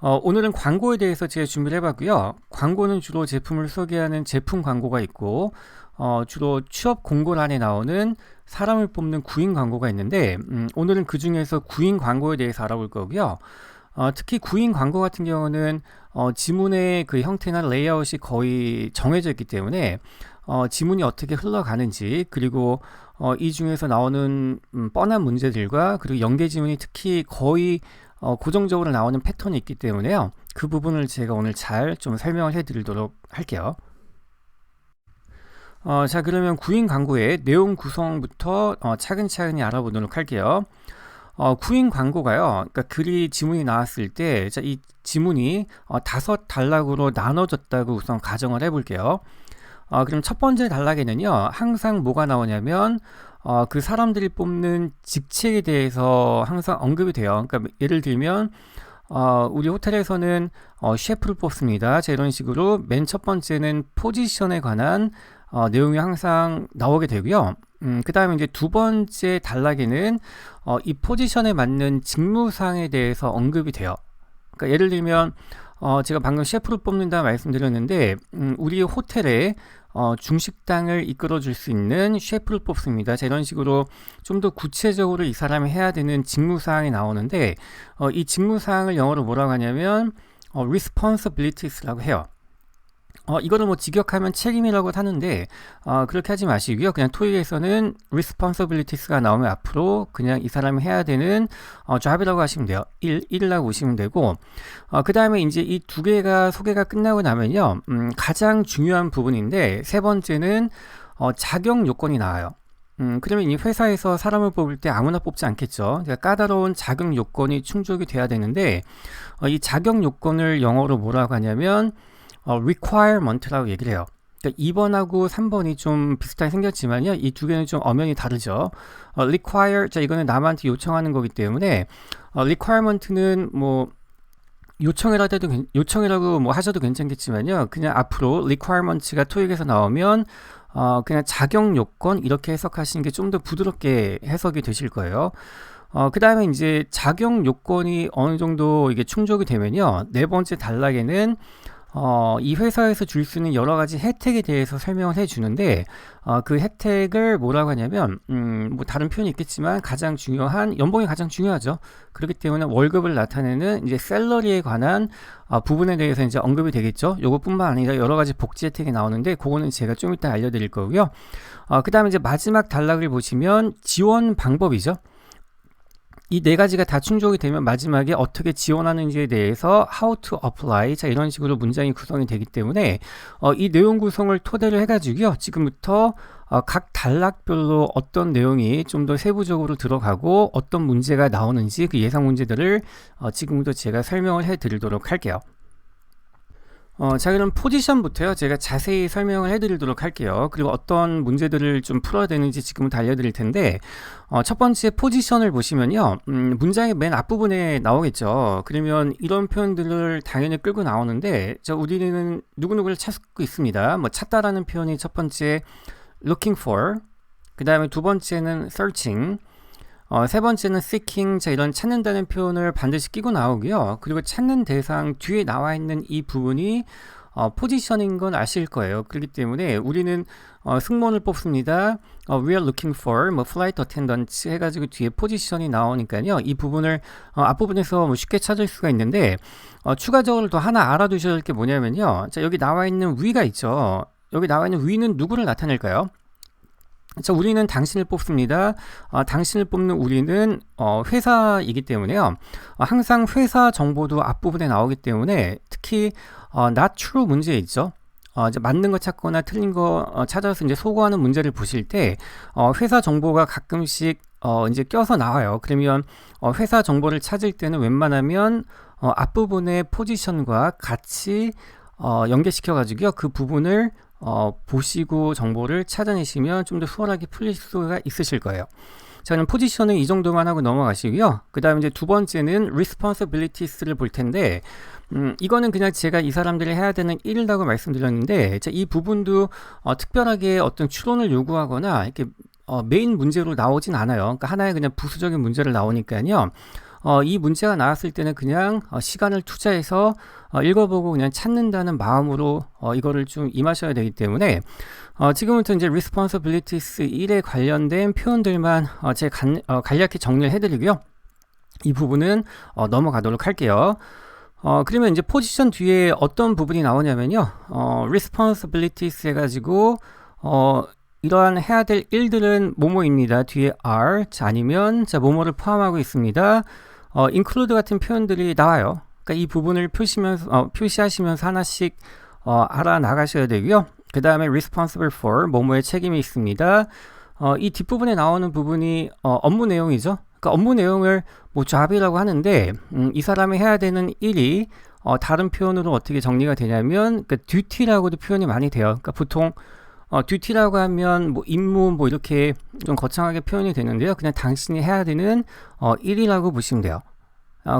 오늘은 광고에 대해서 제가 준비를 해봤고요. 광고는 주로 제품을 소개하는 제품 광고가 있고, 주로 취업 공고란에 나오는 사람을 뽑는 구인 광고가 있는데, 오늘은 그 중에서 구인 광고에 대해서 알아볼 거고요. 특히 구인 광고 같은 경우는 지문의 그 형태나 레이아웃이 거의 정해져 있기 때문에 지문이 어떻게 흘러가는지, 그리고 이 중에서 나오는 뻔한 문제들과 그리고 연계 지문이 특히 거의 고정적으로 나오는 패턴이 있기 때문에요. 그 부분을 제가 오늘 잘 좀 설명을 해드리도록 할게요. 자, 그러면 구인 광고의 내용 구성부터 차근차근히 알아보도록 할게요. 구인 광고가요, 그러니까 글이 지문이 나왔을 때, 자, 이 지문이 5단락으로 나눠졌다고 우선 가정을 해볼게요. 그럼 첫 번째 단락에는요, 항상 뭐가 나오냐면, 그 사람들이 뽑는 직책에 대해서 항상 언급이 돼요. 그러니까 예를 들면, 우리 호텔에서는 셰프를 뽑습니다. 자, 이런 식으로 맨 첫 번째는 포지션에 관한 내용이 항상 나오게 되고요. 그 다음에 이제 두 번째 단락에는 이 포지션에 맞는 직무사항에 대해서 언급이 돼요. 그러니까 예를 들면 제가 방금 셰프를 뽑는다 말씀드렸는데, 우리 호텔에 중식당을 이끌어 줄 수 있는 셰프를 뽑습니다. 자, 이런 식으로 좀 더 구체적으로 이 사람이 해야 되는 직무사항이 나오는데, 이 직무사항을 영어로 뭐라고 하냐면 responsibilities라고 해요. 이거를 뭐 직역하면 책임이라고 하는데, 그렇게 하지 마시고요. 그냥 토익에서는 responsibilities가 나오면 앞으로 그냥 이 사람이 해야 되는 job이라고 하시면 돼요. 일이라고 보시면 되고, 그 다음에 이제 이 두 개가 소개가 끝나고 나면요, 가장 중요한 부분인데, 세 번째는 자격 요건이 나와요. 그러면 이 회사에서 사람을 뽑을 때 아무나 뽑지 않겠죠. 그러니까 까다로운 자격 요건이 충족이 돼야 되는데, 이 자격 요건을 영어로 뭐라고 하냐면 requirement라고 얘기를 해요. 그러니까 2번하고 3번이 좀 비슷하게 생겼지만요, 이 두 개는 좀 엄연히 다르죠. require, 자, 이거는 남한테 요청하는 거기 때문에 requirement는 뭐 요청이라고 뭐 하셔도 괜찮겠지만요, 그냥 앞으로 requirements가 토익에서 나오면 그냥 자격 요건 이렇게 해석하시는 게 좀 더 부드럽게 해석이 되실 거예요. 그 다음에 이제 자격 요건이 어느 정도 이게 충족이 되면요, 네 번째 단락에는 이 회사에서 줄 수 있는 여러 가지 혜택에 대해서 설명을 해주는데, 그 혜택을 뭐라고 하냐면, 뭐 다른 표현이 있겠지만 가장 중요한, 연봉이 가장 중요하죠. 그렇기 때문에 월급을 나타내는 이제 샐러리에 관한 부분에 대해서 이제 언급이 되겠죠. 요것뿐만 아니라 여러 가지 복지 혜택이 나오는데, 그거는 제가 좀 이따 알려드릴 거고요. 그 다음에 이제 마지막 단락을 보시면 지원 방법이죠. 이 네 가지가 다 충족이 되면 마지막에 어떻게 지원하는지에 대해서 how to apply, 자, 이런 식으로 문장이 구성이 되기 때문에 이 내용 구성을 토대로 해가지고요, 지금부터 각 단락별로 어떤 내용이 좀 더 세부적으로 들어가고 어떤 문제가 나오는지 그 예상 문제들을 지금부터 제가 설명을 해 드리도록 할게요. 자, 그럼 포지션부터요, 제가 자세히 설명을 해드리도록 할게요. 그리고 어떤 문제들을 좀 풀어야 되는지 지금부터 알려드릴 텐데, 첫 번째 포지션을 보시면요, 문장의 맨 앞부분에 나오겠죠. 그러면 이런 표현들을 당연히 끌고 나오는데, 자, 우리는 누구누구를 찾고 있습니다. 뭐 찾다라는 표현이 첫 번째 looking for, 그 다음에 두 번째는 searching, 세 번째는 seeking, 자, 이런 찾는다는 표현을 반드시 끼고 나오고요. 그리고 찾는 대상 뒤에 나와 있는 이 부분이 포지션인 건 아실 거예요. 그렇기 때문에 우리는 승무원을 뽑습니다. We are looking for 뭐 flight attendant 해가지고 뒤에 포지션이 나오니까요, 이 부분을 앞부분에서 뭐 쉽게 찾을 수가 있는데, 추가적으로 또 하나 알아두셔야 할 게 뭐냐면요, 자, 여기 나와 있는 we가 있죠. 여기 나와 있는 we는 누구를 나타낼까요? 자, 우리는 당신을 뽑습니다. 당신을 뽑는 우리는 회사이기 때문에요, 항상 회사 정보도 앞부분에 나오기 때문에 특히 not true 문제 있죠. 이제 맞는 거 찾거나 틀린 거 찾아서 이제 소거하는 문제를 보실 때 회사 정보가 가끔씩 이제 껴서 나와요. 그러면 회사 정보를 찾을 때는 웬만하면 앞부분의 포지션과 같이 연계시켜 가지고요, 그 부분을 보시고 정보를 찾아내시면 좀 더 수월하게 풀릴 수가 있으실 거예요. 자, 그럼 포지션은 이 정도만 하고 넘어가시고요. 그 다음에 이제 두 번째는 responsibilities를 볼 텐데, 이거는 그냥 제가 이 사람들이 해야 되는 일이라고 말씀드렸는데, 자, 이 부분도 특별하게 어떤 추론을 요구하거나 이렇게 메인 문제로 나오진 않아요. 그러니까 하나의 그냥 부수적인 문제를 나오니까요, 이 문제가 나왔을 때는 그냥 시간을 투자해서 읽어보고 그냥 찾는다는 마음으로 이거를 좀 임하셔야 되기 때문에 지금부터 이제 responsibilities 1에 관련된 표현들만 제가 간략히 정리를 해드리고요. 이 부분은 넘어가도록 할게요. 그러면 이제 포지션 뒤에 어떤 부분이 나오냐면요. responsibilities 해가지고 이러한 해야 될 일들은 뭐뭐입니다. 뒤에 are, 자, 아니면 자, 뭐뭐를 포함하고 있습니다. include 같은 표현들이 나와요. 그러니까 이 부분을 표시하시면서 하나씩 알아나가셔야 되고요. 그 다음에 responsible for, 뭐뭐의 책임이 있습니다. 이 뒷부분에 나오는 부분이 업무 내용이죠. 그러니까 업무 내용을 뭐 job이라고 하는데 이 사람이 해야 되는 일이 다른 표현으로 어떻게 정리가 되냐면 그러니까 duty라고도 표현이 많이 돼요. 그러니까 보통 duty라고 하면 뭐 임무 뭐 이렇게 좀 거창하게 표현이 되는데요. 그냥 당신이 해야 되는 일이라고 보시면 돼요.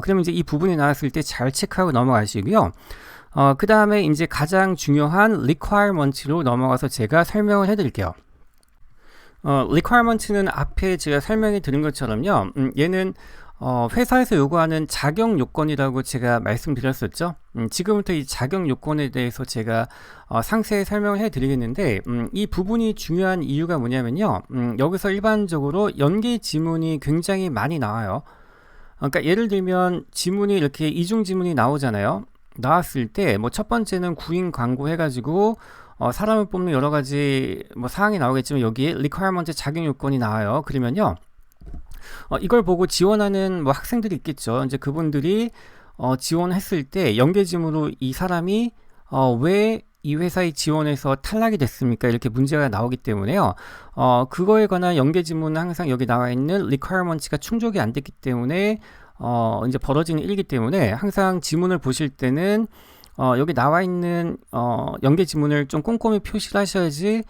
그러면 이제 이 부분이 나왔을 때 잘 체크하고 넘어가시고요. 그 다음에 이제 가장 중요한 requirement로 넘어가서 제가 설명을 해드릴게요. requirement는 앞에 제가 설명해 드린 것처럼요. 얘는 회사에서 요구하는 자격 요건이라고 제가 말씀드렸었죠. 지금부터 이 자격 요건에 대해서 제가 상세히 설명을 해 드리겠는데 이 부분이 중요한 이유가 뭐냐면요. 여기서 일반적으로 연계 지문이 굉장히 많이 나와요. 그러니까 예를 들면 지문이 이렇게 이중 지문이 나오잖아요. 나왔을 때 뭐 첫 번째는 구인 광고 해가지고 사람을 뽑는 여러 가지 뭐 사항이 나오겠지만 여기에 requirement 자격 요건이 나와요. 그러면요. 이걸 보고 지원하는 뭐 학생들이 있겠죠. 이제 그분들이 지원했을 때 연계지문으로 이 사람이 왜 이 회사에 지원해서 탈락이 됐습니까? 이렇게 문제가 나오기 때문에요. 그거에 관한 연계지문은 항상 여기 나와 있는 requirements가 충족이 안 됐기 때문에 이제 벌어지는 일이기 때문에 항상 지문을 보실 때는 여기 나와 있는 연계지문을 좀 꼼꼼히 표시를 하셔야지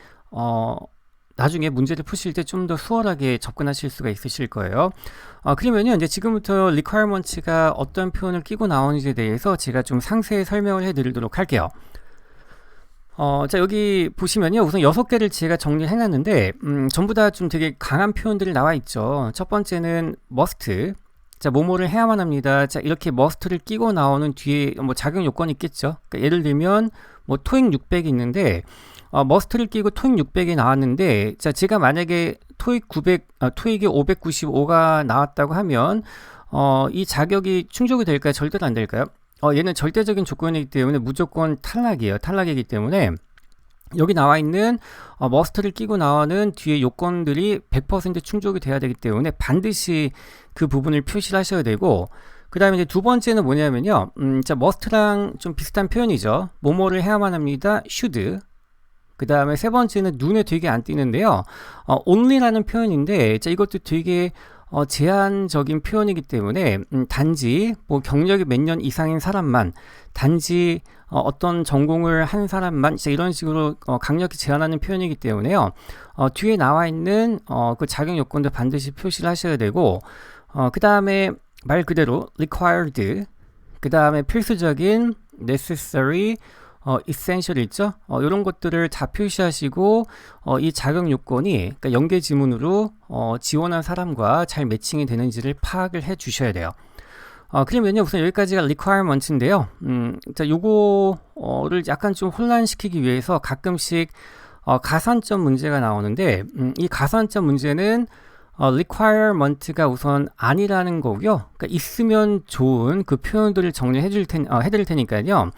나중에 문제를 푸실 때 좀 더 수월하게 접근하실 수가 있으실 거예요. 그러면요, 이제 지금부터 requirements가 어떤 표현을 끼고 나오는지에 대해서 제가 좀 상세히 설명을 해드리도록 할게요. 자, 여기 보시면요, 우선 6개를 제가 정리를 해놨는데, 전부 다 좀 되게 강한 표현들이 나와 있죠. 첫 번째는 must. 자, 뭐뭐를 해야만 합니다. 자, 이렇게 must를 끼고 나오는 뒤에 뭐 자격 요건이 있겠죠. 그러니까 예를 들면, 뭐 토익 600이 있는데, 머스트를 끼고 토익 600이 나왔는데, 자, 제가 만약에 토익이 595가 나왔다고 하면, 이 자격이 충족이 될까요? 절대로 안 될까요? 얘는 절대적인 조건이기 때문에 무조건 탈락이에요. 탈락이기 때문에, 여기 나와 있는 머스트를 끼고 나오는 뒤에 요건들이 100% 충족이 돼야 되기 때문에 반드시 그 부분을 표시를 하셔야 되고, 그 다음에 이제 두 번째는 뭐냐면요. 자, must랑 좀 비슷한 표현이죠. 뭐뭐를 해야만 합니다. should. 그 다음에 세 번째는 눈에 되게 안 띄는데요. only라는 표현인데, 자, 이것도 되게 제한적인 표현이기 때문에 단지 뭐 경력이 몇 년 이상인 사람만, 단지 어떤 전공을 한 사람만, 이런 식으로 강력히 제한하는 표현이기 때문에요. 뒤에 나와 있는 그 자격 요건도 반드시 표시를 하셔야 되고, 그 다음에 말 그대로 required, 그 다음에 필수적인 necessary, essential 있죠? 이런 것들을 다 표시하시고 이 자격 요건이 그러니까 연계 지문으로 지원한 사람과 잘 매칭이 되는지를 파악을 해 주셔야 돼요. 그러면요, 우선 여기까지가 requirement인데요. 자, 요거를 약간 좀 혼란시키기 위해서 가끔씩 가산점 문제가 나오는데 이 가산점 문제는 requirement가 우선 아니라는 거고요. 그러니까 있으면 좋은 그 표현들을 정리해 해드릴 테니까요.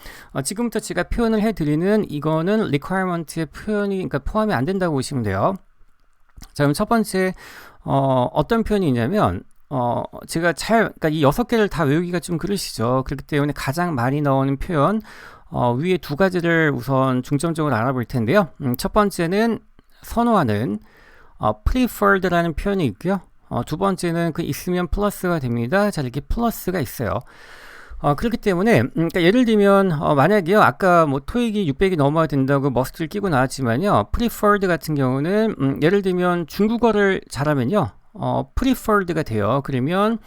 지금부터 제가 표현을 해드리는 이거는 requirement의 표현이 그러니까 포함이 안 된다고 보시면 돼요. 자, 그럼 첫 번째 어떤 표현이 있냐면 제가 그러니까 이 6개를 다 외우기가 좀 그러시죠. 그렇기 때문에 가장 많이 나오는 표현 위에 두 가지를 우선 중점적으로 알아볼 텐데요. 첫 번째는 선호하는 preferred라는 표현이 있고요. 두 번째는 그 있으면 플러스가 됩니다. 자, 이렇게 플러스가 있어요. 그렇기 때문에 그러니까 예를 들면 만약에요, 아까 뭐 토익이 600이 넘어야 된다고 머스트를 끼고 나왔지만요, preferred 같은 경우는 예를 들면 중국어를 잘하면요, preferred가 돼요. 그러면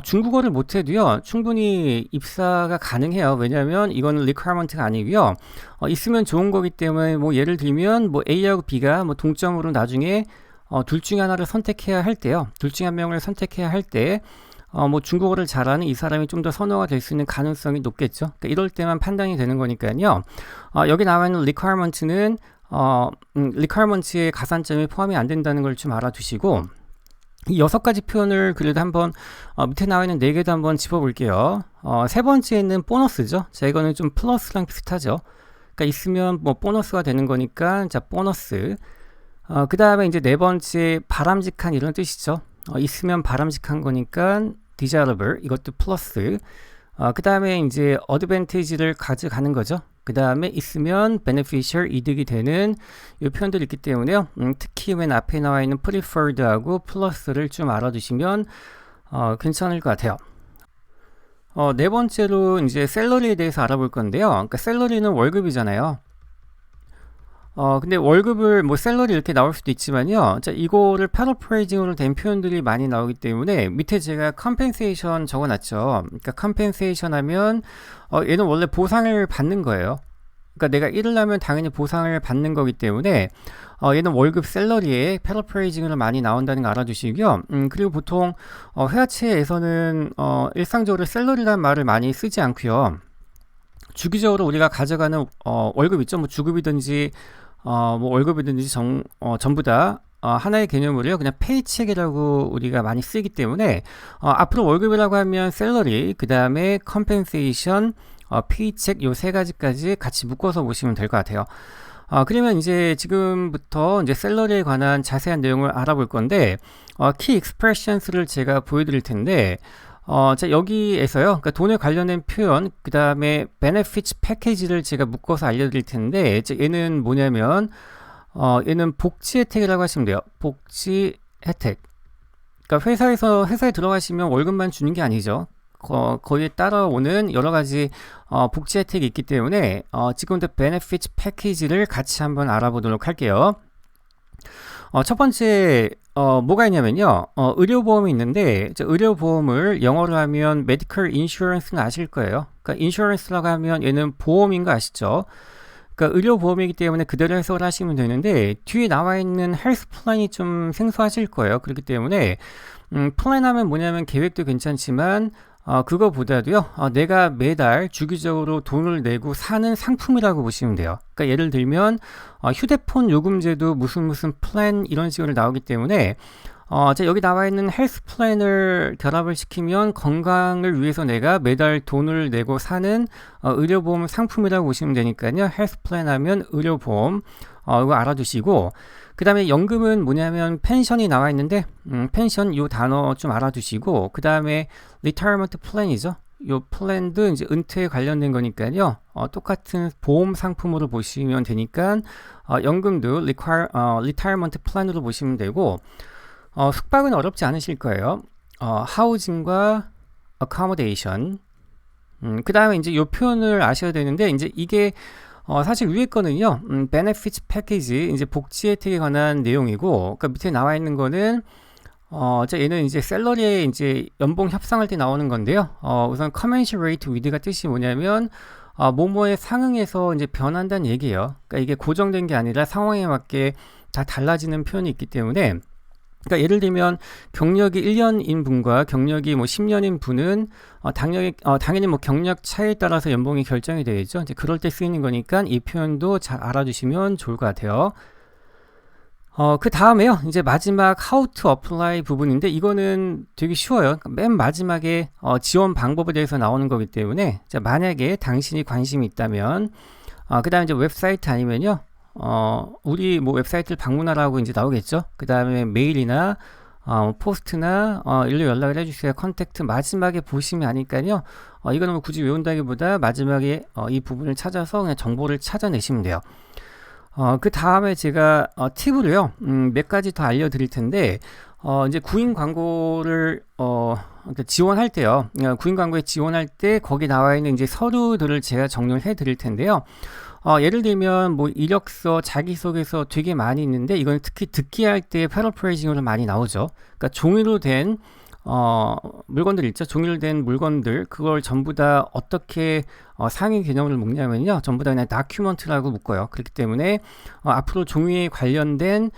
중국어를 못해도요, 충분히 입사가 가능해요. 왜냐하면 이거는 requirement가 아니고요, 있으면 좋은 거기 때문에 뭐 예를 들면 뭐 A하고 B가 뭐 동점으로 나중에 둘 중에 하나를 선택해야 할 때요, 둘 중에 한 명을 선택해야 할 때 뭐 중국어를 잘하는 이 사람이 좀 더 선호가 될 수 있는 가능성이 높겠죠. 그러니까 이럴 때만 판단이 되는 거니까요. 여기 나와 있는 requirement는 requirement의 가산점이 포함이 안 된다는 걸 좀 알아두시고, 이 6가지 표현을 그래도 한번 밑에 나와 있는 4개도 한번 짚어볼게요. 세 번째는 보너스죠. 자, 이거는 좀 플러스랑 비슷하죠. 그러니까 있으면 뭐 보너스가 되는 거니까 자 보너스. 그 다음에 이제 네 번째 바람직한 이런 뜻이죠. 있으면 바람직한 거니까 desirable, 이것도 플러스. 그 다음에 이제 advantage를 가져가는 거죠. 그 다음에 있으면 beneficial, 이득이 되는 이 표현들이 있기 때문에요. 특히 맨 앞에 나와 있는 preferred하고 플러스를 좀 알아두시면 괜찮을 것 같아요. 네 번째로 이제 샐러리에 대해서 알아볼 건데요. 그러니까 샐러리는 월급이잖아요. 근데 월급을 뭐 샐러리 이렇게 나올 수도 있지만요. 자, 이거를 패러프레이징으로 된 표현들이 많이 나오기 때문에 밑에 제가 컴펜세이션 적어놨죠. 그러니까 컴펜세이션 하면 얘는 원래 보상을 받는 거예요. 그러니까 내가 일을 하면 당연히 보상을 받는 거기 때문에 얘는 월급 샐러리에 패러프레이징으로 많이 나온다는 거 알아두시고요. 그리고 보통 회화체에서는 일상적으로 샐러리라는 말을 많이 쓰지 않고요. 주기적으로 우리가 가져가는 월급 있죠. 뭐 주급이든지 뭐 월급이든지 전부 다 하나의 개념으로요. 그냥 페이첵이라고 우리가 많이 쓰기 때문에 앞으로 월급이라고 하면 샐러리, 그 다음에 컴펜세이션, 페이첵 요 세 가지까지 같이 묶어서 보시면 될 것 같아요. 그러면 이제 지금부터 이제 샐러리에 관한 자세한 내용을 알아볼 건데 키 익스프레션스를 제가 보여드릴 텐데 자, 여기에서요. 그러니까 돈에 관련된 표현, 그 다음에 benefits 패키지를 제가 묶어서 알려드릴 텐데, 얘는 뭐냐면, 얘는 복지 혜택이라고 하시면 돼요. 복지 혜택. 그러니까 회사에 들어가시면 월급만 주는 게 아니죠. 거기에 따라오는 여러 가지 복지 혜택이 있기 때문에 지금부터 benefits 패키지를 같이 한번 알아보도록 할게요. 첫 번째 뭐가 있냐면요. 의료보험이 있는데 의료보험을 영어로 하면 medical insurance는 아실 거예요. 그러니까 insurance라고 하면 얘는 보험인 거 아시죠? 그러니까 의료보험이기 때문에 그대로 해석을 하시면 되는데 뒤에 나와 있는 헬스 플랜이 좀 생소하실 거예요. 그렇기 때문에 플랜 하면 뭐냐면 계획도 괜찮지만 그거보다도요, 내가 매달 주기적으로 돈을 내고 사는 상품이라고 보시면 돼요. 그러니까 예를 들면, 휴대폰 요금제도 무슨 플랜 이런 식으로 나오기 때문에, 자, 여기 나와 있는 헬스 플랜을 결합을 시키면 건강을 위해서 내가 매달 돈을 내고 사는 의료보험 상품이라고 보시면 되니까요. 헬스 플랜 하면 의료보험, 이거 알아두시고, 그 다음에 연금은 뭐냐면 펜션이 나와 있는데 펜션 요 단어 좀 알아두시고 그 다음에 리타이어먼트 플랜이죠. 요 플랜도 이제 은퇴에 관련된 거니까요. 똑같은 보험 상품으로 보시면 되니까 연금도 리타이어먼트 플랜으로 보시면 되고 숙박은 어렵지 않으실 거예요. 하우징과 어카모데이션. 그 다음에 이제 요 표현을 아셔야 되는데 이제 이게 사실 위에 거는요, benefits 패키지, 이제 복지 혜택에 관한 내용이고, 그러니까 밑에 나와 있는 거는, 자, 얘는 이제 샐러리에 이제 연봉 협상할 때 나오는 건데요. 우선 commensurate with가 뜻이 뭐냐면, 뭐뭐에 상응해서 이제 변한다는 얘기예요. 그러니까 이게 고정된 게 아니라 상황에 맞게 다 달라지는 표현이 있기 때문에, 그러니까 예를 들면 경력이 1년인 분과 경력이 뭐 10년인 분은 당연히 뭐 경력 차이에 따라서 연봉이 결정이 되겠죠. 이제 그럴 때 쓰이는 거니까 이 표현도 잘 알아두시면 좋을 것 같아요. 그 다음에요. 이제 마지막 how to apply 부분인데 이거는 되게 쉬워요. 그러니까 맨 마지막에 지원 방법에 대해서 나오는 거기 때문에 자, 만약에 당신이 관심이 있다면 그 다음에 이제 웹사이트 아니면요. 우리 뭐 웹사이트를 방문하라고 이제 나오겠죠. 그 다음에 메일이나 포스트나 일로 연락을 해주세요. 컨택트 마지막에 보시면 아니까요. 이거는 뭐 굳이 외운다기보다 마지막에 이 부분을 찾아서 그냥 정보를 찾아내시면 돼요. 그 다음에 제가 팁으로요. 몇 가지 더 알려드릴 텐데 이제 구인 광고를 지원할 때요. 구인 광고에 지원할 때 거기 나와 있는 이제 서류들을 제가 정리를 해드릴 텐데요. 예를 들면 뭐 이력서, 자기소개서 되게 많이 있는데 이건 특히 듣기 할 때 패러프레이징으로 많이 나오죠. 그러니까 종이로 된 물건들 있죠. 종이로 된 물건들 그걸 전부 다 어떻게 상위 개념을 묶냐면요. 전부 다 그냥 다큐먼트라고 묶어요. 그렇기 때문에 앞으로 종이에 관련된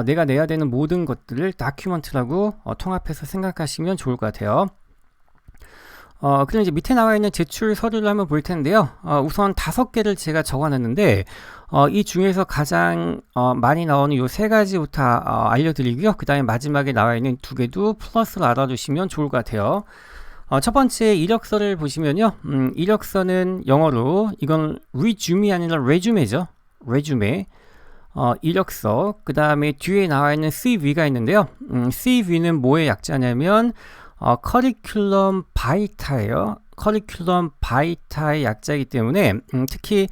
내가 내야 되는 모든 것들을 다큐먼트라고 통합해서 생각하시면 좋을 것 같아요. 그럼 이제 밑에 나와 있는 제출 서류를 한번 볼 텐데요. 우선 5개를 제가 적어놨는데, 이 중에서 가장 많이 나오는 요 3가지부터 알려드리고요. 그 다음에 마지막에 나와 있는 2개도 플러스로 알아두시면 좋을 것 같아요. 첫 번째 이력서를 보시면요. 이력서는 영어로 이건 resume이 아니라 resume죠. resume. 이력서. 그 다음에 뒤에 나와 있는 CV가 있는데요. CV는 뭐의 약자냐면 커리큘럼 바이타예요. 커리큘럼 바이타의 약자이기 때문에 특히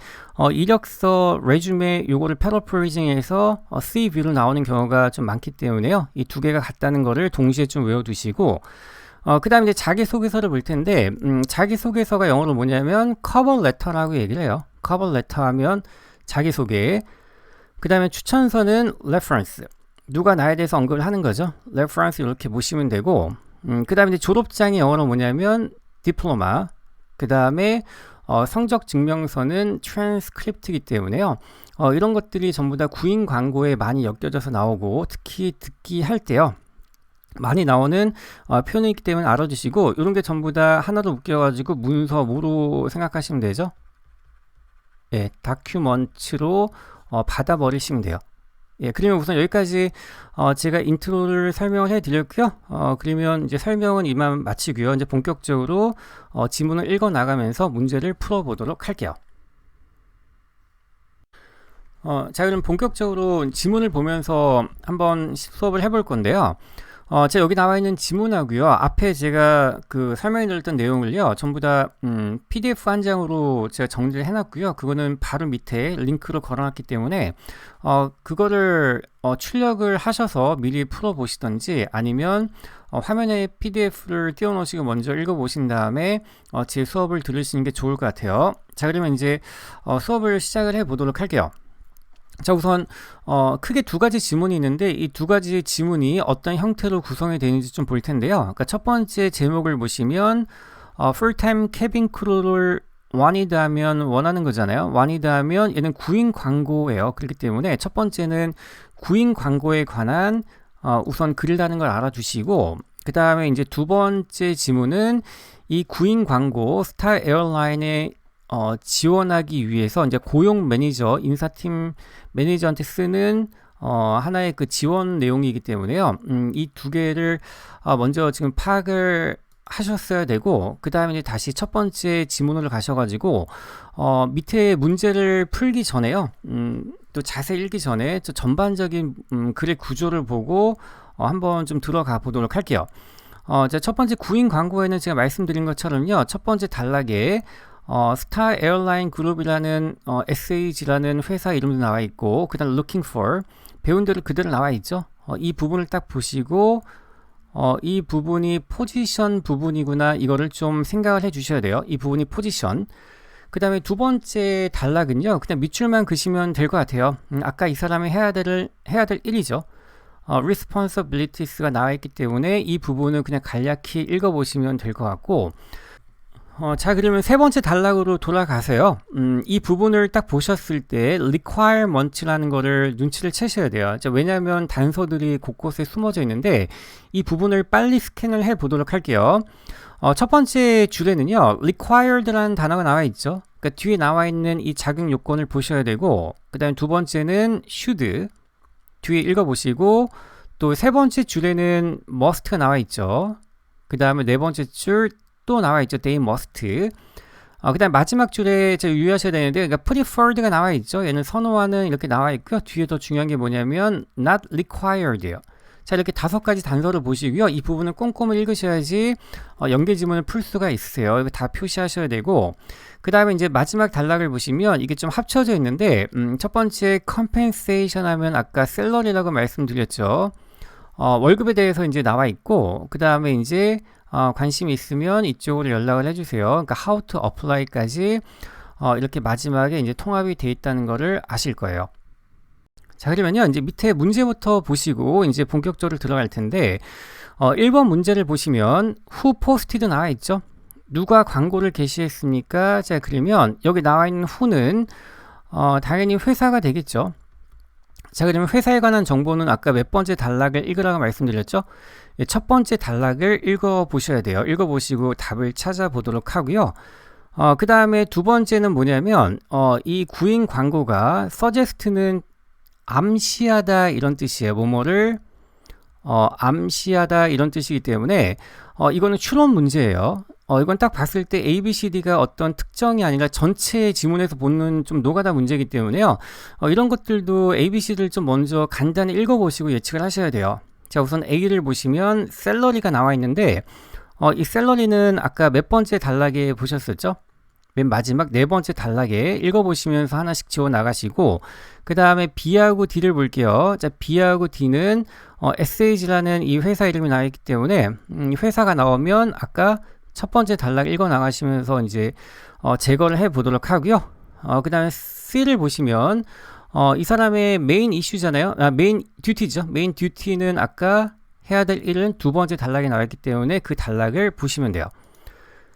이력서 레주메 요거를 패러프레이징해서 CV로 나오는 경우가 좀 많기 때문에요. 이 2개가 같다는 거를 동시에 좀 외워두시고 그 다음에 이제 자기소개서를 볼 텐데 자기소개서가 영어로 뭐냐면 커버 레터라고 얘기를 해요. 커버 레터 하면 자기소개. 그 다음에 추천서는 reference. 누가 나에 대해서 언급을 하는 거죠. reference 이렇게 보시면 되고 그 다음에 이제 졸업장이 영어로 뭐냐면 디플로마. 그 다음에 성적 증명서는 트랜스크립트이기 때문에요. 이런 것들이 전부 다 구인 광고에 많이 엮여져서 나오고 특히 듣기 할 때요. 많이 나오는 표현이기 때문에 알아주시고 이런 게 전부 다 하나로 묶여가지고 문서 뭐로 생각하시면 되죠? 예, 다큐먼트로 받아버리시면 돼요. 예, 그러면 우선 여기까지 제가 인트로를 설명을 해드렸고요. 그러면 이제 설명은 이만 마치고요. 이제 본격적으로 지문을 읽어 나가면서 문제를 풀어보도록 할게요. 자, 그럼 본격적으로 지문을 보면서 한번 수업을 해볼 건데요. 제가 여기 나와 있는 지문하고요. 앞에 제가 그 설명해 드렸던 내용을요. 전부 다 PDF 한 장으로 제가 정리를 해놨고요. 그거는 바로 밑에 링크로 걸어놨기 때문에 그거를 출력을 하셔서 미리 풀어보시던지 아니면 화면에 PDF를 띄워놓으시고 먼저 읽어보신 다음에 제 수업을 들으시는 게 좋을 것 같아요. 자, 그러면 이제 수업을 시작을 해보도록 할게요. 자, 우선 크게 2가지 지문이 있는데 이 2가지 지문이 어떤 형태로 구성이 되는지 좀 볼 텐데요. 그러니까 첫 번째 제목을 보시면 풀타임 캐빈 크루를 wanted 하면 원하는 거잖아요. wanted 하면 얘는 구인 광고예요. 그렇기 때문에 첫 번째는 구인 광고에 관한 우선 글이라는 걸 알아주시고 그 다음에 이제 2번째 지문은 이 구인 광고 스타 에어라인에 지원하기 위해서 이제 고용 매니저, 인사팀 매니저한테 쓰는 하나의 그 지원 내용이기 때문에요. 이 2개를 먼저 지금 파악을 하셨어야 되고 그 다음에 이제 다시 첫 번째 지문으로 가셔가지고 밑에 문제를 풀기 전에요. 또 자세히 읽기 전에 저 전반적인 글의 구조를 보고 한번 좀 들어가 보도록 할게요. 자, 첫 번째 구인 광고에는 제가 말씀드린 것처럼요. 첫 번째 단락에 스타 에어라인 그룹이라는 SAG라는 회사 이름도 나와 있고 그 다음 looking for 배운 대로 그대로 나와 있죠. 이 부분을 딱 보시고 이 부분이 포지션 부분이구나 이거를 좀 생각을 해 주셔야 돼요. 이 부분이 포지션. 그 다음에 2번째 단락은요 그냥 밑줄만 그시면 될 것 같아요. 아까 이 사람이 해야 될 일이죠. responsibilities가 나와 있기 때문에 이 부분은 그냥 간략히 읽어보시면 될 것 같고 자, 그러면 3번째 단락으로 돌아가세요. 이 부분을 딱 보셨을 때 requirement라는 거를 눈치를 채셔야 돼요. 자, 왜냐하면 단서들이 곳곳에 숨어져 있는데 이 부분을 빨리 스캔을 해 보도록 할게요. 첫 번째 줄에는요 required라는 단어가 나와 있죠. 그러니까 뒤에 나와 있는 이 자격 요건을 보셔야 되고 그 다음에 2번째는 should 뒤에 읽어보시고 또 3번째 줄에는 must가 나와 있죠. 그 다음에 4번째 줄 또 나와 있죠. they must. 그 다음 마지막 줄에 제가 유의하셔야 되는데 그러니까 preferred가 나와 있죠. 얘는 선호하는 이렇게 나와 있고요. 뒤에 더 중요한 게 뭐냐면 not required예요. 자, 이렇게 5가지 단서를 보시고요. 이 부분은 꼼꼼히 읽으셔야지 연계 지문을 풀 수가 있으세요. 이거 다 표시하셔야 되고 그 다음에 이제 마지막 단락을 보시면 이게 좀 합쳐져 있는데 첫 번째 compensation 하면 아까 셀러리라고 말씀드렸죠. 월급에 대해서 이제 나와 있고 그 다음에 이제 관심이 있으면 이쪽으로 연락을 해주세요. 그러니까 how to apply까지 이렇게 마지막에 이제 통합이 되어 있다는 것을 아실 거예요. 자, 그러면요 이제 밑에 문제부터 보시고 이제 본격적으로 들어갈 텐데 1번 문제를 보시면 who posted 나와 있죠. 누가 광고를 게시했습니까? 자, 그러면 여기 나와 있는 who는 당연히 회사가 되겠죠. 자, 그러면 회사에 관한 정보는 아까 몇 번째 단락을 읽으라고 말씀드렸죠? 예, 첫 번째 단락을 읽어보셔야 돼요. 읽어보시고 답을 찾아보도록 하고요. 그 다음에 두 번째는 뭐냐면 이 구인 광고가 suggest는 암시하다 이런 뜻이에요. 뭐뭐를 암시하다 이런 뜻이기 때문에 이거는 추론 문제예요. 이건 딱 봤을 때 A, B, C, D가 어떤 특정이 아니라 전체 지문에서 보는 좀 노가다 문제이기 때문에요. 이런 것들도 A, B, C를 좀 먼저 간단히 읽어보시고 예측을 하셔야 돼요. 자, 우선 A를 보시면 샐러리가 나와 있는데 이 샐러리는 아까 몇 번째 단락에 보셨었죠? 맨 마지막 네 번째 단락에 읽어보시면서 하나씩 지워 나가시고, 그 다음에 B하고 D를 볼게요. 자, B하고 D는 SAG라는 이 회사 이름이 나와 있기 때문에 회사가 나오면 아까 첫 번째 단락 읽어 나가시면서 이제 제거를 해 보도록 하고요. 그 다음에 C를 보시면 이 사람의 메인 이슈잖아요. 메인 듀티죠. 메인 듀티는 아까 해야 될 일은 두 번째 단락에 나와 있기 때문에 그 단락을 보시면 돼요.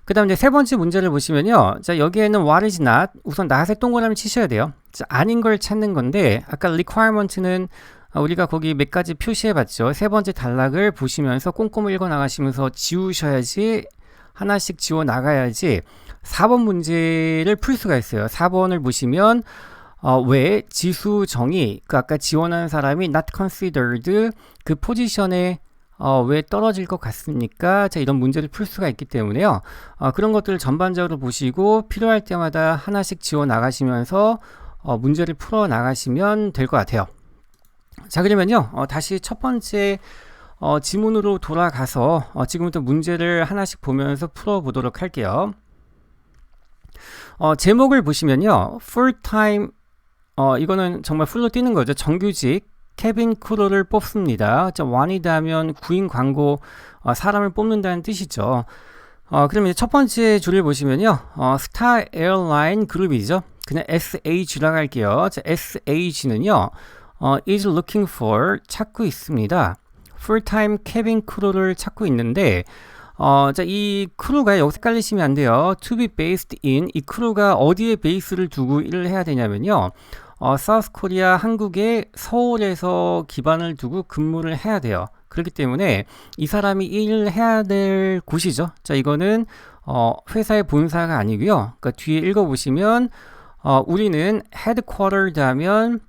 그 다음 이제 세 번째 문제를 보시면요. 자, 여기에는 what is not, 우선 not에 동그라미 치셔야 돼요. 자, 아닌 걸 찾는 건데, 아까 requirement는 우리가 거기 몇 가지 표시해 봤죠. 세 번째 단락을 보시면서 꼼꼼히 읽어 나가시면서 지우셔야지, 하나씩 지워 나가야지 4번 문제를 풀 수가 있어요. 4번을 보시면 왜 지수 정의, 그 아까 지원한 사람이 not considered 그 포지션에 왜 떨어질 것 같습니까? 자, 이런 문제를 풀 수가 있기 때문에요. 그런 것들을 전반적으로 보시고 필요할 때마다 하나씩 지워 나가시면서 문제를 풀어 나가시면 될 것 같아요. 자, 그러면요. 다시 첫 번째 지문으로 돌아가서 지금부터 문제를 하나씩 보면서 풀어 보도록 할게요. 제목을 보시면요. full-time 이거는 정말 풀로 뛰는 거죠. 정규직 캐빈 크루를 뽑습니다. 원이다 하면 구인 광고 사람을 뽑는다는 뜻이죠. 그럼 이제 첫 번째 줄을 보시면요. 스타 에어라인 그룹이죠. 그냥 SAG라고 할게요. 자, SAG는요. is looking for 찾고 있습니다. full-time 캐빈 크루를 찾고 있는데 자, 이 크루가 여기서 헷갈리시면 안 돼요. to be based in 이 크루가 어디에 베이스를 두고 일을 해야 되냐면요. 사우스 코리아 한국의 서울에서 기반을 두고 근무를 해야 돼요. 그렇기 때문에 이 사람이 일을 해야 될 곳이죠. 자, 이거는 회사의 본사가 아니고요. 그러니까 뒤에 읽어보시면 우리는 headquartered 하면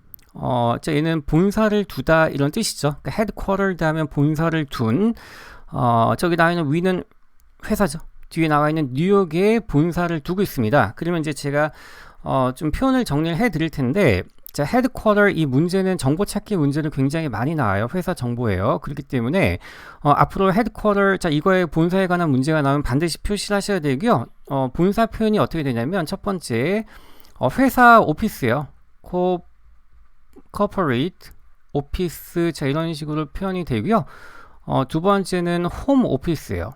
자, 얘는 본사를 두다 이런 뜻이죠. 그러니까 headquartered 하면 본사를 둔 저기 나와 있는 we는 회사죠. 뒤에 나와 있는 뉴욕에 본사를 두고 있습니다. 그러면 이제 제가 좀 표현을 정리를 해 드릴 텐데, 자, 헤드쿼터 이 문제는 정보 찾기 문제는 굉장히 많이 나와요. 회사 정보예요. 그렇기 때문에 앞으로 헤드쿼터, 자, 이거에 본사에 관한 문제가 나오면 반드시 표시를 하셔야 되고요. 본사 표현이 어떻게 되냐면 첫 번째 회사 오피스예요. corporate 오피스, 자, 이런 식으로 표현이 되고요. 두 번째는 홈 오피스예요.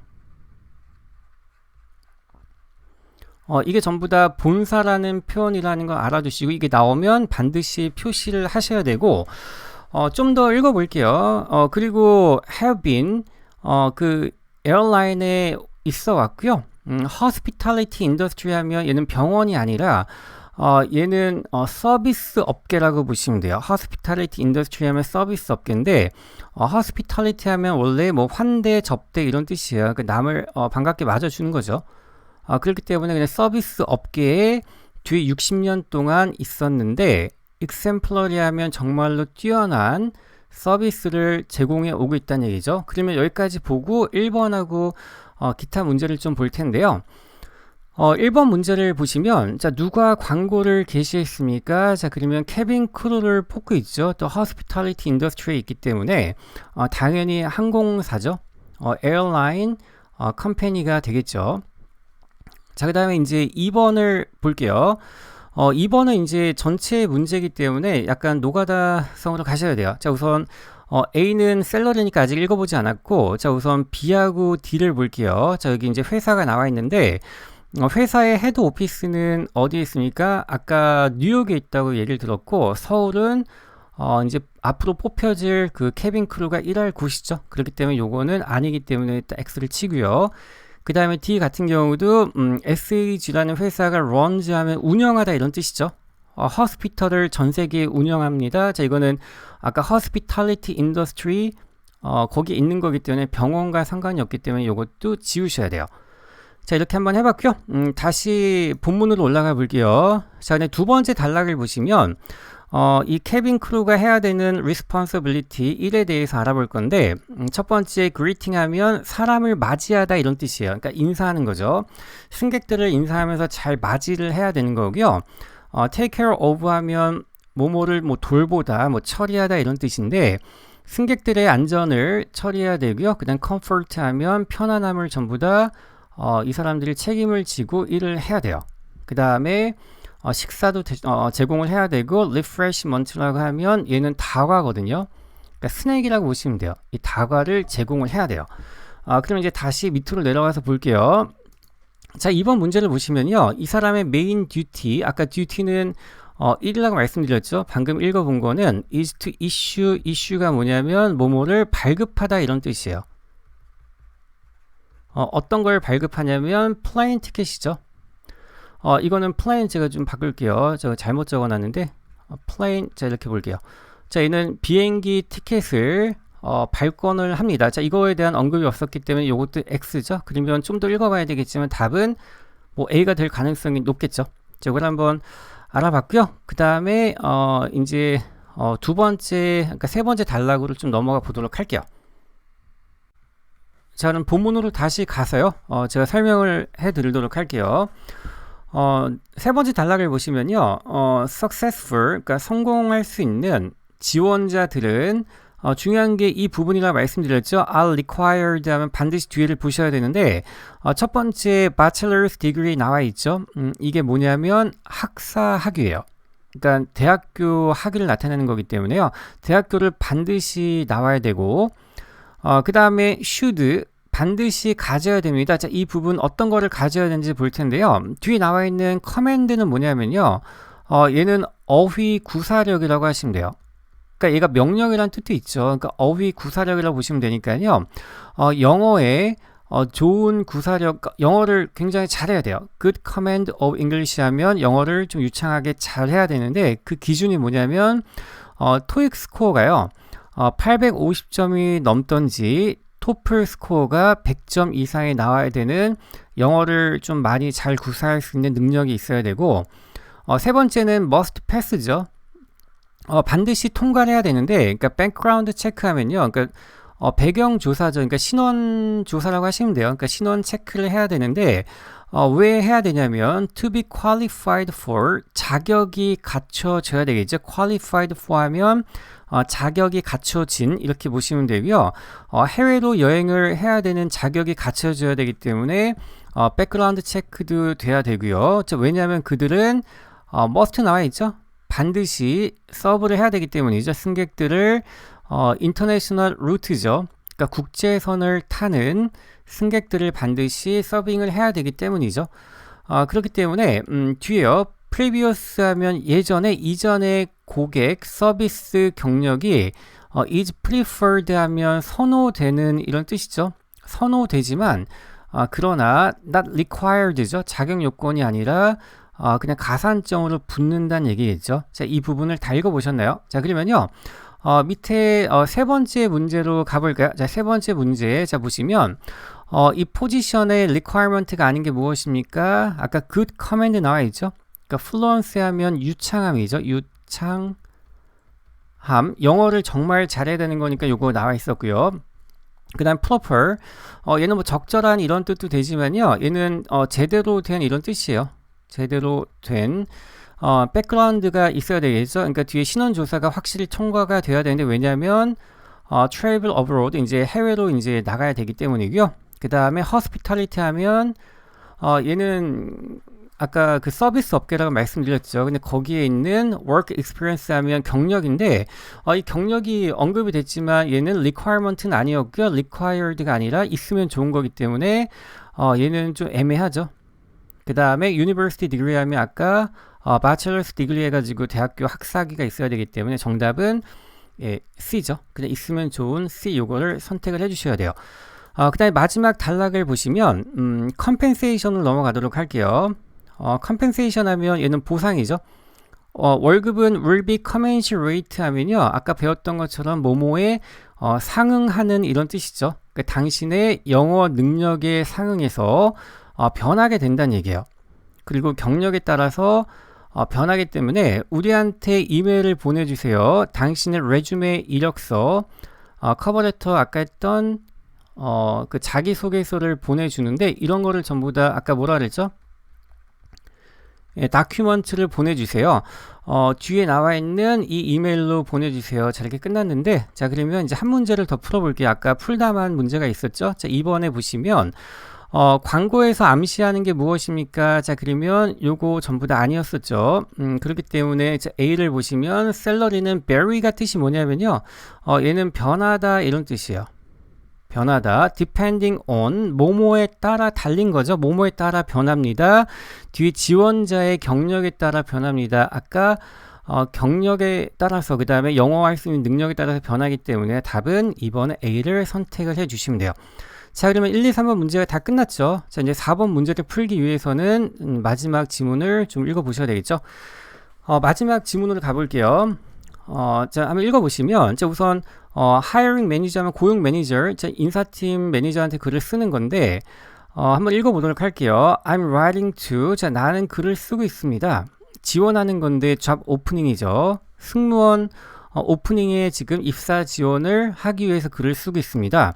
이게 전부 다 본사라는 표현이라는 걸 알아두시고 이게 나오면 반드시 표시를 하셔야 되고 좀 더 읽어볼게요. 그리고 have been 그 에어라인에 있어 왔고요. hospitality industry 하면 얘는 병원이 아니라 얘는 서비스 업계라고 보시면 돼요. hospitality industry 하면 서비스 업계인데 hospitality 하면 원래 뭐 환대, 접대 이런 뜻이에요. 그 남을 반갑게 맞아주는 거죠. 그렇기 때문에 그냥 서비스 업계에 뒤에 60년 동안 있었는데 exemplary 하면 정말로 뛰어난 서비스를 제공해 오고 있다는 얘기죠. 그러면 여기까지 보고 1번하고 기타 문제를 좀 볼 텐데요. 1번 문제를 보시면 자, 누가 광고를 게시했습니까? 자, 그러면 캐빈 크루를 뽑고 있죠. 또 hospitality industry에 있기 때문에 당연히 항공사죠. 에어라인 컴퍼니가 되겠죠. 자, 그 다음에 이제 2번을 볼게요. 2번은 이제 전체 문제이기 때문에 약간 노가다성으로 가셔야 돼요. 자, 우선 A는 샐러리니까 아직 읽어보지 않았고, 자, 우선 B하고 D를 볼게요. 자, 여기 이제 회사가 나와 있는데 회사의 헤드 오피스는 어디에 있습니까? 아까 뉴욕에 있다고 얘기를 들었고, 서울은 이제 앞으로 뽑혀질 그 캐빈 크루가 일할 곳이죠. 그렇기 때문에 요거는 아니기 때문에 일단 X를 치고요. 그 다음에 D 같은 경우도 SAG라는 회사가 runs 하면 운영하다 이런 뜻이죠. hospital을 전 세계에 운영합니다. 자, 이거는 아까 hospitality industry 거기 있는 거기 때문에 병원과 상관이 없기 때문에 이것도 지우셔야 돼요. 자, 이렇게 한번 해봤고요. 다시 본문으로 올라가 볼게요. 자, 근데 두 번째 단락을 보시면 이 캐빈 크루가 해야 되는 responsibility 1에 대해서 알아볼 건데 첫 번째 greeting 하면 사람을 맞이하다 이런 뜻이에요. 그러니까 인사하는 거죠. 승객들을 인사하면서 잘 맞이를 해야 되는 거고요. take care of 하면 뭐뭐를 뭐 돌보다 뭐 처리하다 이런 뜻인데 승객들의 안전을 처리해야 되고요. 그 다음 comfort 하면 편안함을 전부 다 이 사람들이 책임을 지고 일을 해야 돼요. 그 다음에 식사도 제공을 해야 되고 refreshment라고 하면 얘는 다과거든요. 그러니까 스낵이라고 보시면 돼요. 이 다과를 제공을 해야 돼요. 그럼 이제 다시 밑으로 내려가서 볼게요. 자, 이번 문제를 보시면요. 이 사람의 메인 듀티, 아까 듀티는 1이라고 말씀드렸죠. 방금 읽어본 거는 is to issue, issue가 뭐냐면 뭐뭐를 발급하다 이런 뜻이에요. 어떤 걸 발급하냐면 플레인 티켓이죠. 이거는 플레인 제가 좀 바꿀게요. 제가 잘못 적어놨는데 플레인 자 이렇게 볼게요. 자, 얘는 비행기 티켓을 발권을 합니다. 자, 이거에 대한 언급이 없었기 때문에 이것도 X죠. 그러면 좀 더 읽어봐야 되겠지만 답은 뭐 A가 될 가능성이 높겠죠. 자, 이걸 한번 알아봤고요. 그 다음에 이제 두 번째, 그러니까 세 번째 단락으로 좀 넘어가 보도록 할게요. 자, 그럼 본문으로 다시 가서요. 제가 설명을 해드리도록 할게요. 세 번째 단락을 보시면요. successful, 그러니까 성공할 수 있는 지원자들은 중요한 게 이 부분이라 말씀드렸죠. are required 하면 반드시 뒤에를 보셔야 되는데 첫 번째 bachelor's degree 나와 있죠. 이게 뭐냐면 학사 학위예요. 그러니까 대학교 학위를 나타내는 거기 때문에요. 대학교를 반드시 나와야 되고 그 다음에 should 반드시 가져야 됩니다. 자, 이 부분 어떤 거를 가져야 되는지 볼 텐데요. 뒤에 나와 있는 command는 뭐냐면요. 얘는 어휘 구사력이라고 하시면 돼요. 그러니까 얘가 명령이라는 뜻도 있죠. 그러니까 어휘 구사력이라고 보시면 되니까요. 영어에 좋은 구사력, 영어를 굉장히 잘해야 돼요. Good command of English 하면 영어를 좀 유창하게 잘해야 되는데 그 기준이 뭐냐면 토익 스코어가요. 850점이 넘던지 토플 스코어가 100점 이상이 나와야 되는 영어를 좀 많이 잘 구사할 수 있는 능력이 있어야 되고 세 번째는 must pass죠. 반드시 통과를 해야 되는데 그러니까 background 체크하면요. 그러니까 배경 조사죠. 그러니까 신원 조사라고 하시면 돼요. 그러니까 신원 체크를 해야 되는데 왜 해야 되냐면 to be qualified for 자격이 갖춰져야 되겠죠. qualified for 하면 자격이 갖춰진 이렇게 보시면 되고요. 해외로 여행을 해야 되는 자격이 갖춰져야 되기 때문에 백그라운드 체크도 돼야 되고요. 왜냐하면 그들은 must 나와 있죠. 반드시 서브를 해야 되기 때문이죠. 승객들을 인터내셔널 루트죠. 그러니까 국제선을 타는 승객들을 반드시 서빙을 해야 되기 때문이죠. 그렇기 때문에 뒤에요. previous 하면 예전에 이전의 고객 서비스 경력이 is preferred 하면 선호되는 이런 뜻이죠. 선호되지만 그러나 not required죠. 자격 요건이 아니라 그냥 가산점으로 붙는다는 얘기겠죠. 자, 이 부분을 다 읽어보셨나요? 자, 그러면요. 밑에 세 번째 문제로 가볼까요? 자, 세 번째 문제 자 보시면 이 포지션의 requirement가 아닌 게 무엇입니까? 아까 good command 나와 있죠. 그러니까 fluency 하면 유창함이죠. 유창함. 영어를 정말 잘해야 되는 거니까 요거 나와 있었고요. 그 다음 proper. 얘는 뭐 적절한 이런 뜻도 되지만요. 얘는 제대로 된 이런 뜻이에요. 제대로 된 백그라운드가 있어야 되겠죠. 그러니까 뒤에 신원조사가 확실히 통과가 돼야 되는데 왜냐하면 travel abroad 이제 해외로 이제 나가야 되기 때문이고요. 그 다음에 hospitality 하면 얘는 아까 그 서비스 업계라고 말씀드렸죠. 근데 거기에 있는 work experience 하면 경력인데 이 경력이 언급이 됐지만 얘는 requirement는 아니었고요. required가 아니라 있으면 좋은 거기 때문에 얘는 좀 애매하죠. 그 다음에 university degree 하면 아까 bachelor's degree 해가지고 대학교 학사기가 있어야 되기 때문에 정답은 C죠. 그냥 있으면 좋은 C 요거를 선택을 해주셔야 돼요. 그 다음에 마지막 단락을 보시면 compensation으로 넘어가도록 할게요. compensation 하면 얘는 보상이죠. 월급은 will be commensurate 하면요. 아까 배웠던 것처럼 뭐뭐에 상응하는 이런 뜻이죠. 그러니까 당신의 영어 능력에 상응해서 변하게 된다는 얘기예요. 그리고 경력에 따라서 변하기 때문에 우리한테 이메일을 보내주세요. 당신의 레주메 이력서, 커버레터 아까 했던 그 자기소개서를 보내주는데 이런 거를 전부 다 아까 뭐라 그랬죠? 예, 다큐먼트를 보내주세요. 뒤에 나와 있는 이 이메일로 보내주세요. 자, 이렇게 끝났는데, 자, 그러면 이제 한 문제를 더 풀어볼게요. 아까 풀다만 문제가 있었죠? 자, 이번에 보시면, 광고에서 암시하는 게 무엇입니까? 자, 그러면 요거 전부 다 아니었었죠. 그렇기 때문에 자, A를 보시면, 샐러리는 vary가 뜻이 뭐냐면요. 얘는 변하다 이런 뜻이에요. 변하다, depending on, 뭐뭐에 따라 달린 거죠. 뭐뭐에 따라 변합니다. 뒤에 지원자의 경력에 따라 변합니다. 아까 경력에 따라서 그 다음에 영어 할 수 있는 능력에 따라서 변하기 때문에 답은 2번 A를 선택을 해 주시면 돼요. 자, 그러면 1, 2, 3번 문제가 다 끝났죠. 자, 이제 4번 문제를 풀기 위해서는 마지막 지문을 좀 읽어 보셔야 되겠죠. 마지막 지문으로 가볼게요. 자, 한번 읽어보시면, 자, 우선, hiring 매니저 하면 고용 매니저, 자, 인사팀 매니저한테 글을 쓰는 건데, 한번 읽어보도록 할게요. I'm writing to, 자, 나는 글을 쓰고 있습니다. 지원하는 건데, job opening이죠. 승무원, 오프닝에 지금 입사 지원을 하기 위해서 글을 쓰고 있습니다.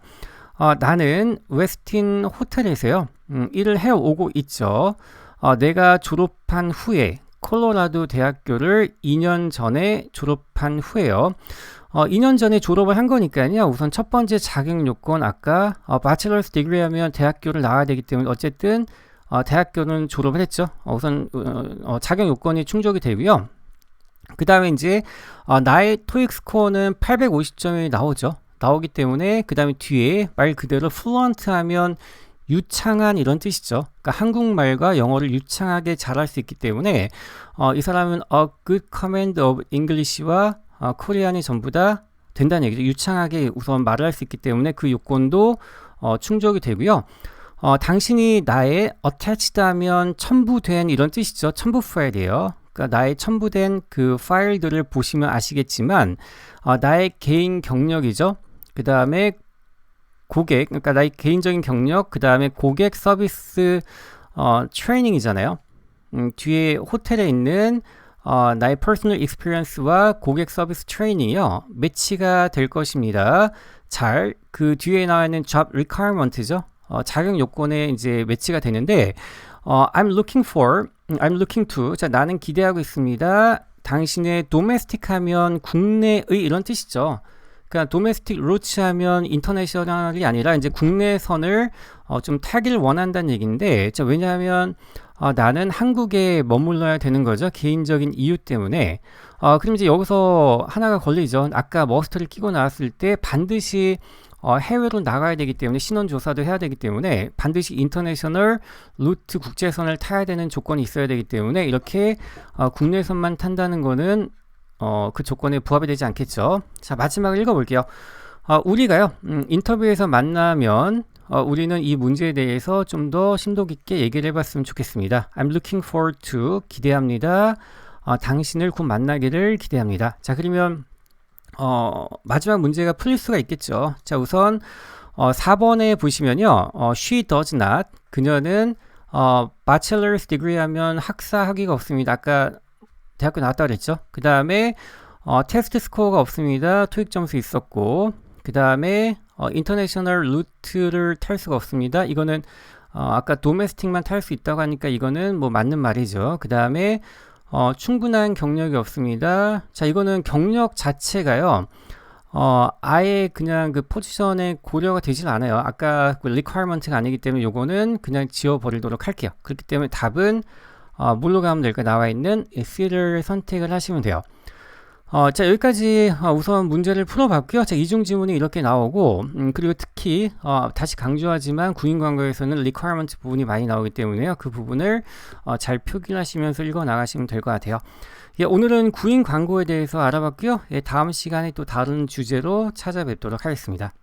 나는 웨스틴 호텔에서요, 일을 해오고 있죠. 내가 졸업한 후에, 콜로라도 대학교를 2년 전에 졸업한 후에요. 2년 전에 졸업을 한 거니까요. 우선 첫 번째 자격 요건 아까 bachelor's degree 하면 대학교를 나와야 되기 때문에 어쨌든 대학교는 졸업을 했죠. 우선 자격 요건이 충족이 되고요. 그 다음에 이제 나의 토익 스코어는 850점이 나오기 때문에 그 다음에 뒤에 말 그대로 fluent 하면 유창한 이런 뜻이죠. 그러니까 한국말과 영어를 유창하게 잘할 수 있기 때문에 이 사람은 a good command of English와 코리안이 전부 다 된다는 얘기죠. 유창하게 우선 말을 할 수 있기 때문에 그 요건도 충족이 되고요. 당신이 나의 attached 하면 첨부된 이런 뜻이죠. 첨부 파일이에요. 그러니까 나의 첨부된 그 파일들을 보시면 아시겠지만 나의 개인 경력이죠. 그 다음에 고객, 그러니까 나의 개인적인 경력, 그 다음에 고객 서비스 트레이닝이잖아요. 뒤에 호텔에 있는 나의 퍼스널 익스피리언스와 고객 서비스 트레이닝이요. 매치가 될 것입니다. 그 뒤에 나와 있는 job requirement죠. 자격 요건에 이제 매치가 되는데, I'm looking to, 자, 나는 기대하고 있습니다. 당신의 domestic 하면 국내의 이런 뜻이죠. 그러니까 domestic routes 하면 international이 아니라 이제 국내선을 좀 타길 원한다는 얘기인데, 자, 왜냐하면 나는 한국에 머물러야 되는 거죠. 개인적인 이유 때문에. 그럼 이제 여기서 하나가 걸리죠. 아까 머스트를 끼고 나왔을 때 반드시 해외로 나가야 되기 때문에 신원조사도 해야 되기 때문에 반드시 인터내셔널 루트 국제선을 타야 되는 조건이 있어야 되기 때문에 이렇게 국내선만 탄다는 거는 그 조건에 부합이 되지 않겠죠. 자, 마지막을 읽어볼게요. 우리가요, 인터뷰에서 만나면 우리는 이 문제에 대해서 좀 더 심도 깊게 얘기를 해봤으면 좋겠습니다. I'm looking forward to, 기대합니다. 당신을 곧 만나기를 기대합니다. 자, 그러면 마지막 문제가 풀릴 수가 있겠죠. 자, 우선 4번에 보시면요, she does not, 그녀는 bachelor's degree 하면 학사 학위가 없습니다. 아까 대학교 나왔다고 그랬죠. 그 다음에 테스트 스코어가 없습니다. 토익 점수 있었고, 그 다음에 인터내셔널 루트를 탈 수가 없습니다. 이거는 아까 도메스틱만 탈 수 있다고 하니까 이거는 뭐 맞는 말이죠. 그 다음에 충분한 경력이 없습니다. 자, 이거는 경력 자체가요, 아예 그냥 그 포지션에 고려가 되진 않아요. 아까 그 requirement가 아니기 때문에 요거는 그냥 지워버리도록 할게요. 그렇기 때문에 답은 뭘로 가면 될까? 나와 있는 C를 선택을 하시면 돼요. 자, 여기까지 우선 문제를 풀어봤고요. 자, 이중 지문이 이렇게 나오고, 그리고 특히 다시 강조하지만 구인 광고에서는 requirement 부분이 많이 나오기 때문에요. 그 부분을 잘 표기를 하시면서 읽어 나가시면 될 것 같아요. 예, 오늘은 구인 광고에 대해서 알아봤고요. 예, 다음 시간에 또 다른 주제로 찾아뵙도록 하겠습니다.